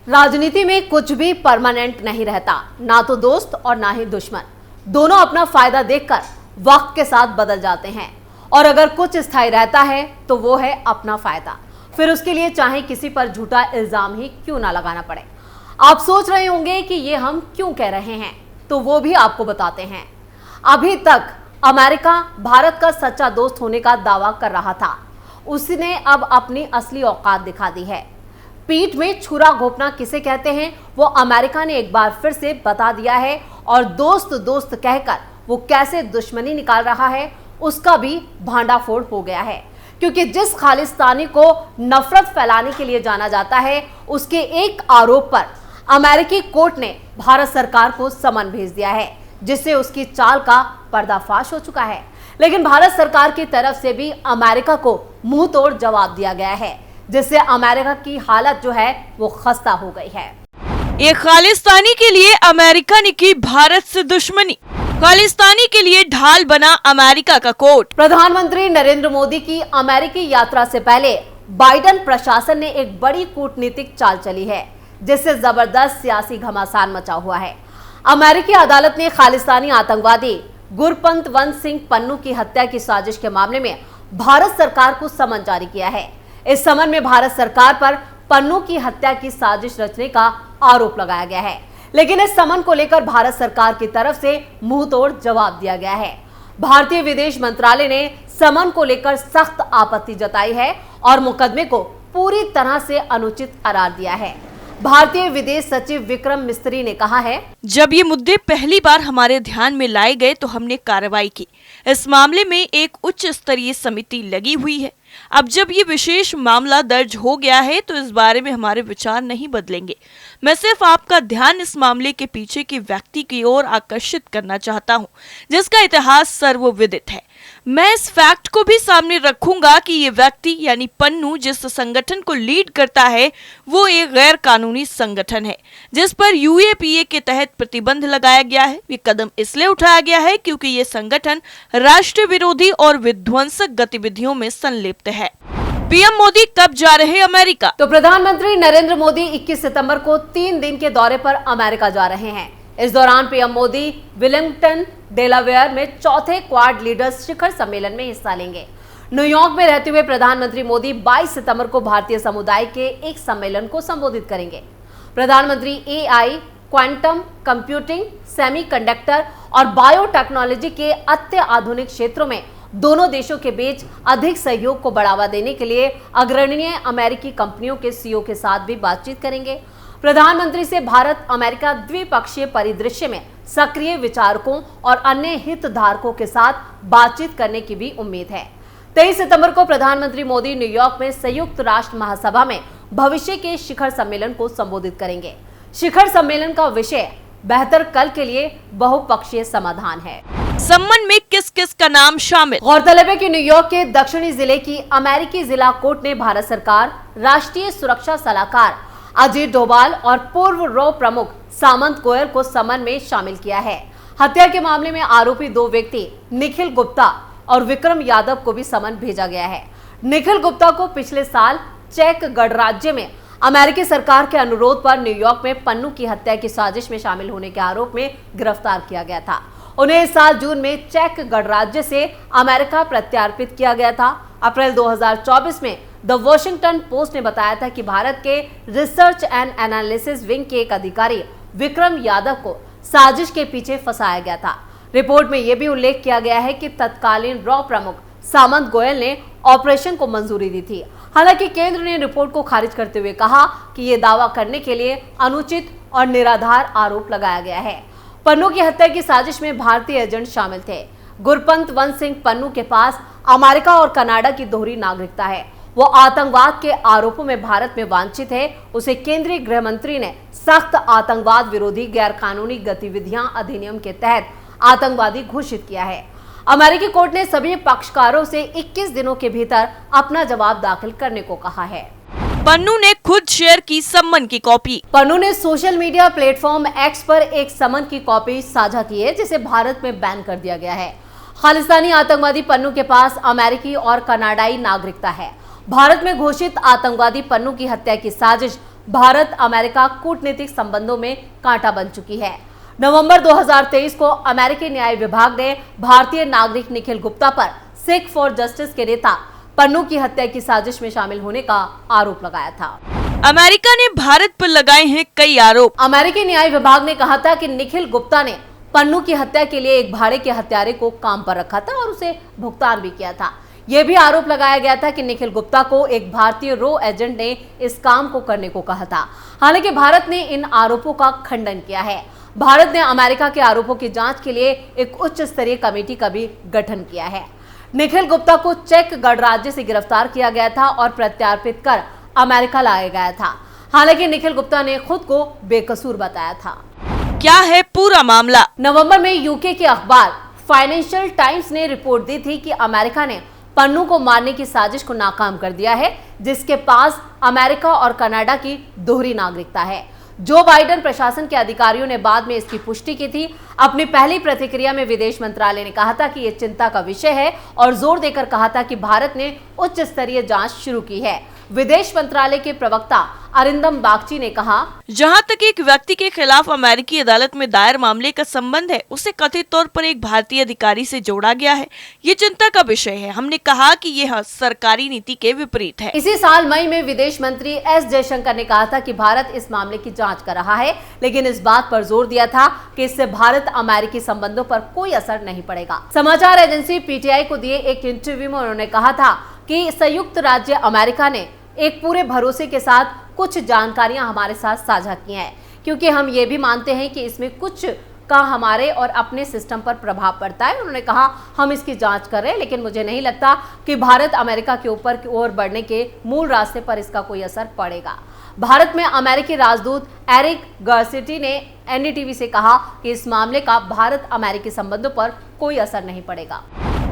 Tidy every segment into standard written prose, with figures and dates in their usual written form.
राजनीति में कुछ भी परमानेंट नहीं रहता, ना तो दोस्त और ना ही दुश्मन। दोनों अपना फायदा देखकर वक्त के साथ बदल जाते हैं और अगर कुछ स्थायी रहता है तो वो है अपना फायदा, फिर उसके लिए चाहे किसी पर झूठा इल्जाम ही क्यों ना लगाना पड़े। आप सोच रहे होंगे कि ये हम क्यों कह रहे हैं, तो वो भी आपको बताते हैं। अभी तक अमेरिका भारत का सच्चा दोस्त होने का दावा कर रहा था, उसने अब अपनी असली औकात दिखा दी है। पीठ में छुरा घोंपना किसे कहते हैं वो अमेरिका ने एक बार फिर से बता दिया है और दोस्त दोस्त कहकर वो कैसे दुश्मनी निकाल रहा है उसका भी भांडाफोड़ हो गया है। क्योंकि जिस खालिस्तानी को नफरत फैलाने के लिए जाना जाता है, उसके एक आरोप पर अमेरिकी कोर्ट ने भारत सरकार को समन भेज दिया है, जिससे उसकी चाल का पर्दाफाश हो चुका है। लेकिन भारत सरकार की तरफ से भी अमेरिका को मुंह तोड़ जवाब दिया गया है, जिससे अमेरिका की हालत जो है वो खस्ता हो गई है। ये खालिस्तानी के लिए अमेरिका ने की भारत से दुश्मनी, खालिस्तानी के लिए ढाल बना अमेरिका का कोर्ट। प्रधानमंत्री नरेंद्र मोदी की अमेरिकी यात्रा से पहले बाइडेन प्रशासन ने एक बड़ी कूटनीतिक चाल चली है, जिससे जबरदस्त सियासी घमासान मचा हुआ है। अमेरिकी अदालत ने खालिस्तानी आतंकवादी गुरपंतवंत सिंह पन्नू की हत्या की साजिश के मामले में भारत सरकार को समन जारी किया है। इस समन में भारत सरकार पर पन्नू की हत्या की साजिश रचने का आरोप लगाया गया है, लेकिन इस समन को लेकर भारत सरकार की तरफ से मुंह तोड़ जवाब दिया गया है। भारतीय विदेश मंत्रालय ने समन को लेकर सख्त आपत्ति जताई है और मुकदमे को पूरी तरह से अनुचित करार दिया है। भारतीय विदेश सचिव विक्रम मिस्त्री ने कहा है, जब ये मुद्दे पहली बार हमारे ध्यान में लाए गए तो हमने कार्रवाई की। इस मामले में एक उच्च स्तरीय समिति लगी हुई है। अब जब ये विशेष मामला दर्ज हो गया है तो इस बारे में हमारे विचार नहीं बदलेंगे। मैं सिर्फ आपका ध्यान इस मामले के पीछे के व्यक्ति की ओर आकर्षित करना चाहता हूँ, जिसका इतिहास सर्वविदित है। मैं इस फैक्ट को भी सामने रखूंगा कि ये व्यक्ति यानी पन्नू जिस संगठन को लीड करता है वो एक गैर कानूनी संगठन है, जिस पर यूएपीए के तहत प्रतिबंध लगाया गया है। ये कदम इसलिए उठाया गया है क्योंकि ये संगठन राष्ट्र विरोधी और विध्वंसक गतिविधियों में संलिप्त है। पीएम मोदी कब जा रहे अमेरिका? तो प्रधानमंत्री नरेंद्र मोदी 21 सितंबर को 3 दिन के दौरे पर अमेरिका जा रहे हैं। इस दौरान पीएम मोदी विलिंगटन, डेलावेयर में चौथे क्वाड लीडर्स शिखर सम्मेलन में हिस्सा लेंगे। न्यूयॉर्क में रहते हुए प्रधानमंत्री मोदी 22 सितंबर को भारतीय समुदाय के एक सम्मेलन को संबोधित करेंगे। प्रधानमंत्री एआई, क्वांटम कंप्यूटिंग, सेमीकंडक्टर और बायोटेक्नोलॉजी के अत्याधुनिक क्षेत्रों में दोनों देशों के बीच अधिक सहयोग को बढ़ावा देने के लिए अग्रणीय अमेरिकी कंपनियों के सीईओ के साथ भी बातचीत करेंगे। प्रधानमंत्री से भारत अमेरिका द्विपक्षीय परिदृश्य में सक्रिय विचारकों और अन्य हितधारकों के साथ बातचीत करने की भी उम्मीद है। 23 सितंबर को प्रधानमंत्री मोदी न्यूयॉर्क में संयुक्त राष्ट्र महासभा में भविष्य के शिखर सम्मेलन को संबोधित करेंगे। शिखर सम्मेलन का विषय बेहतर कल के लिए बहुपक्षीय समाधान है। सम्मेलन में किस किस का नाम शामिल? गौरतलब है कि न्यूयॉर्क के दक्षिणी जिले की अमेरिकी जिला कोर्ट ने भारत सरकार, राष्ट्रीय सुरक्षा सलाहकार अजीत डोभाल और पूर्व रॉ प्रमुख सामंत गोयल को समन में शामिल किया है। हत्या के मामले में आरोपी 2 व्यक्ति निखिल गुप्ता और विक्रम यादव को भी समन भेजा गया है। निखिल गुप्ता को पिछले साल चेक गणराज्य में अमेरिकी सरकार के अनुरोध पर न्यूयॉर्क में पन्नू की हत्या की साजिश में शामिल होने के आरोप में गिरफ्तार किया गया था। उन्हें इस साल जून में चेक गणराज्य से अमेरिका प्रत्यार्पित किया गया था। अप्रैल 2024 में द वॉशिंगटन पोस्ट ने बताया था कि भारत के रिसर्च एंड एनालिसिस विंग के एक अधिकारी विक्रम यादव को साजिश के पीछे फंसाया गया था। रिपोर्ट में यह भी उल्लेख किया गया है कि तत्कालीन रॉ प्रमुख सामंत गोयल ने ऑपरेशन को मंजूरी दी थी। हालांकि केंद्र ने रिपोर्ट को खारिज करते हुए कहा कि यह दावा करने के लिए अनुचित और निराधार आरोप लगाया गया है। पन्नू की हत्या की साजिश में भारतीय एजेंट शामिल थे। गुरपंतवंत सिंह पन्नू के पास अमेरिका और कनाडा की दोहरी नागरिकता है। वो आतंकवाद के आरोपों में भारत में वांछित है। उसे केंद्रीय गृह मंत्री ने सख्त आतंकवाद विरोधी गैर कानूनी गतिविधियां अधिनियम के तहत आतंकवादी घोषित किया है। अमेरिकी कोर्ट ने सभी पक्षकारों से 21 दिनों के भीतर अपना जवाब दाखिल करने को कहा है। पन्नू ने खुद शेयर की समन की कॉपी। पन्नू ने सोशल मीडिया प्लेटफॉर्म एक्स पर एक समन की कॉपी साझा की है, जिसे भारत में बैन कर दिया गया है। खालिस्तानी आतंकवादी पन्नू के पास अमेरिकी और कनाडाई नागरिकता है। भारत में घोषित आतंकवादी पन्नू की हत्या की साजिश भारत अमेरिका कूटनीतिक संबंधों में कांटा बन चुकी है। नवंबर 2023 को अमेरिकी न्याय विभाग ने भारतीय नागरिक निखिल गुप्ता पर सिख फॉर जस्टिस के नेता पन्नू की हत्या की साजिश में शामिल होने का आरोप लगाया था। अमेरिका ने भारत पर लगाए हैं कई आरोप। अमेरिकी न्याय विभाग ने कहा था कि निखिल गुप्ता ने पन्नू की हत्या के लिए एक भाड़े के हत्यारे को काम पर रखा था और उसे भुगतान भी किया था। यह भी आरोप लगाया गया था कि निखिल गुप्ता को एक भारतीय रो एजेंट ने इस काम को करने को कहा था। हालांकि भारत ने इन आरोपों का खंडन किया है। भारत ने अमेरिका के आरोपों की जांच के लिए एक उच्च स्तरीय कमेटी का भी गठन किया है। निखिल गुप्ता को चेक गणराज्य से गिरफ्तार किया गया था और प्रत्यार्पित कर अमेरिका लाया गया था। हालांकि निखिल गुप्ता ने खुद को बेकसूर बताया था। क्या है पूरा मामला? नवंबर में यूके के अखबार फाइनेंशियल टाइम्स ने रिपोर्ट दी थी कि अमेरिका ने पन्नू को मारने की साजिश को नाकाम कर दिया है, जिसके पास अमेरिका और कनाडा की दोहरी नागरिकता है। जो बाइडेन प्रशासन के अधिकारियों ने बाद में इसकी पुष्टि की थी। अपनी पहली प्रतिक्रिया में विदेश मंत्रालय ने कहा था कि यह चिंता का विषय है और जोर देकर कहा था कि भारत ने उच्च स्तरीय जांच शुरू की है। विदेश मंत्रालय के प्रवक्ता अरिंदम बागची ने कहा, जहां तक एक व्यक्ति के खिलाफ अमेरिकी अदालत में दायर मामले का संबंध है, उसे कथित तौर पर एक भारतीय अधिकारी से जोड़ा गया है। ये चिंता का विषय है। हमने कहा कि यह सरकारी नीति के विपरीत है। इसी साल मई में विदेश मंत्री एस जयशंकर ने कहा था कि भारत इस मामले की जांच कर रहा है, लेकिन इस बात पर जोर दिया था कि इससे भारत अमेरिकी संबंधों पर कोई असर नहीं पड़ेगा। समाचार एजेंसी पीटीआई को दिए एक इंटरव्यू में उन्होंने कहा था कि संयुक्त राज्य अमेरिका ने एक पूरे भरोसे के साथ कुछ जानकारियां हमारे साथ साझा की हैं, क्योंकि हम ये भी मानते हैं कि इसमें कुछ का हमारे और अपने सिस्टम पर प्रभाव पड़ता है। उन्होंने कहा, हम इसकी जांच कर रहे हैं, लेकिन मुझे नहीं लगता कि भारत अमेरिका के ऊपर की ओर बढ़ने के मूल रास्ते पर इसका कोई असर पड़ेगा। भारत में अमेरिकी राजदूत एरिक गार्सिटी ने एनडीटीवी से कहा कि इस मामले का भारत अमेरिकी संबंधों पर कोई असर नहीं पड़ेगा।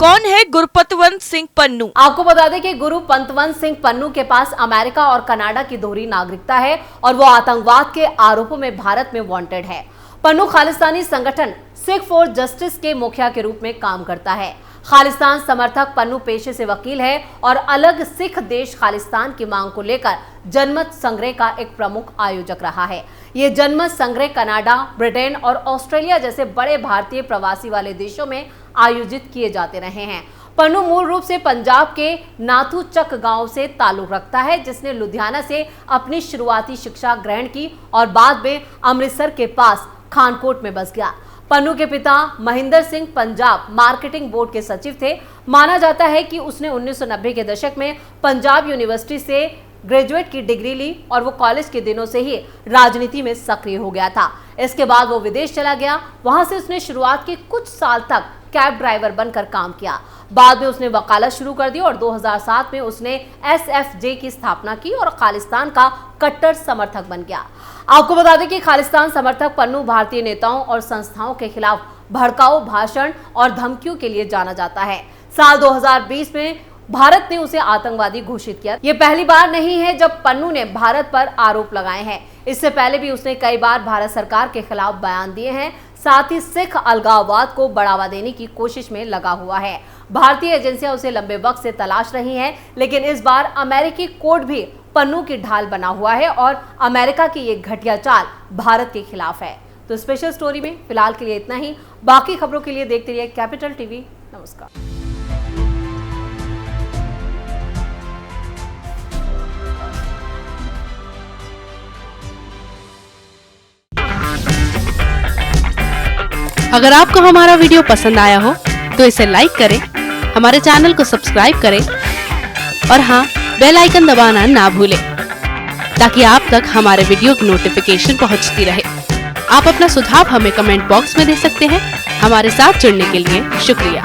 कौन है गुरपतवंत सिंह पन्नू? आपको बता दें कि गुरपतवंत सिंह पन्नू के पास अमेरिका और कनाडा की दोहरी नागरिकता है और वो आतंकवाद के आरोपों में भारत में वांटेड है। पन्नू खालिस्तानी संगठन सिख फॉर जस्टिस के मुखिया के रूप में काम करता है। खालिस्तान समर्थक पन्नू पेशे से वकील है और अलग सिख देश खालिस्तान की मांग को लेकर जनमत संग्रह का एक प्रमुख आयोजक रहा है। ये जनमत संग्रह कनाडा, ब्रिटेन और ऑस्ट्रेलिया जैसे बड़े भारतीय प्रवासी वाले देशों में आयोजित किए जाते रहे हैं। पन्नू मूल रूप से पंजाब के नाथू चक गांव से ताल्लुक रखता है, जिसने लुधियाना से अपनी शुरुआती शिक्षा ग्रहण की और बाद में अमृतसर के पास खानकोट में बस गया। पन्नू के पिता महेंद्र सिंह पंजाब मार्केटिंग बोर्ड के सचिव थे। माना जाता है कि उसने 1990 के दशक में पंजाब यूनिवर्सिटी से ग्रेजुएट की डिग्री ली और वो कॉलेज के दिनों से ही राजनीति में सक्रिय हो गया था। इसके बाद वो विदेश चला गया। वहां से उसने शुरुआत के कुछ साल तक कैब ड्राइवर बनकर काम किया। बाद में उसने वकालत शुरू कर दी और 2007 में उसने एसएफजे की स्थापना की और खालिस्तान का कट्टर समर्थक बन गया। आपको बता दें कि खालिस्तान समर्थक पन्नू भारतीय नेताओं और संस्थाओं के खिलाफ भड़काऊ भाषण और धमकियों के लिए जाना जाता है। साल 2020 में भारत ने उसे आतंकवादी घोषित किया। ये पहली बार नहीं है जब पन्नू ने भारत पर आरोप लगाए हैं। इससे पहले भी उसने कई बार भारत सरकार के खिलाफ बयान दिए हैं। साथ ही सिख अलगाववाद को बढ़ावा देने की कोशिश में लगा हुआ है। भारतीय एजेंसियां उसे लंबे वक्त से तलाश रही हैं, लेकिन इस बार अमेरिकी कोर्ट भी पन्नू की ढाल बना हुआ है और अमेरिका की ये घटिया चाल भारत के खिलाफ है। तो स्पेशल स्टोरी में फिलहाल के लिए इतना ही। बाकी खबरों के लिए देखते रहिए कैपिटल टीवी। नमस्कार। अगर आपको हमारा वीडियो पसंद आया हो तो इसे लाइक करें, हमारे चैनल को सब्सक्राइब करें और हाँ, बेल आइकन दबाना ना भूलें ताकि आप तक हमारे वीडियो की नोटिफिकेशन पहुंचती रहे। आप अपना सुझाव हमें कमेंट बॉक्स में दे सकते हैं। हमारे साथ जुड़ने के लिए शुक्रिया।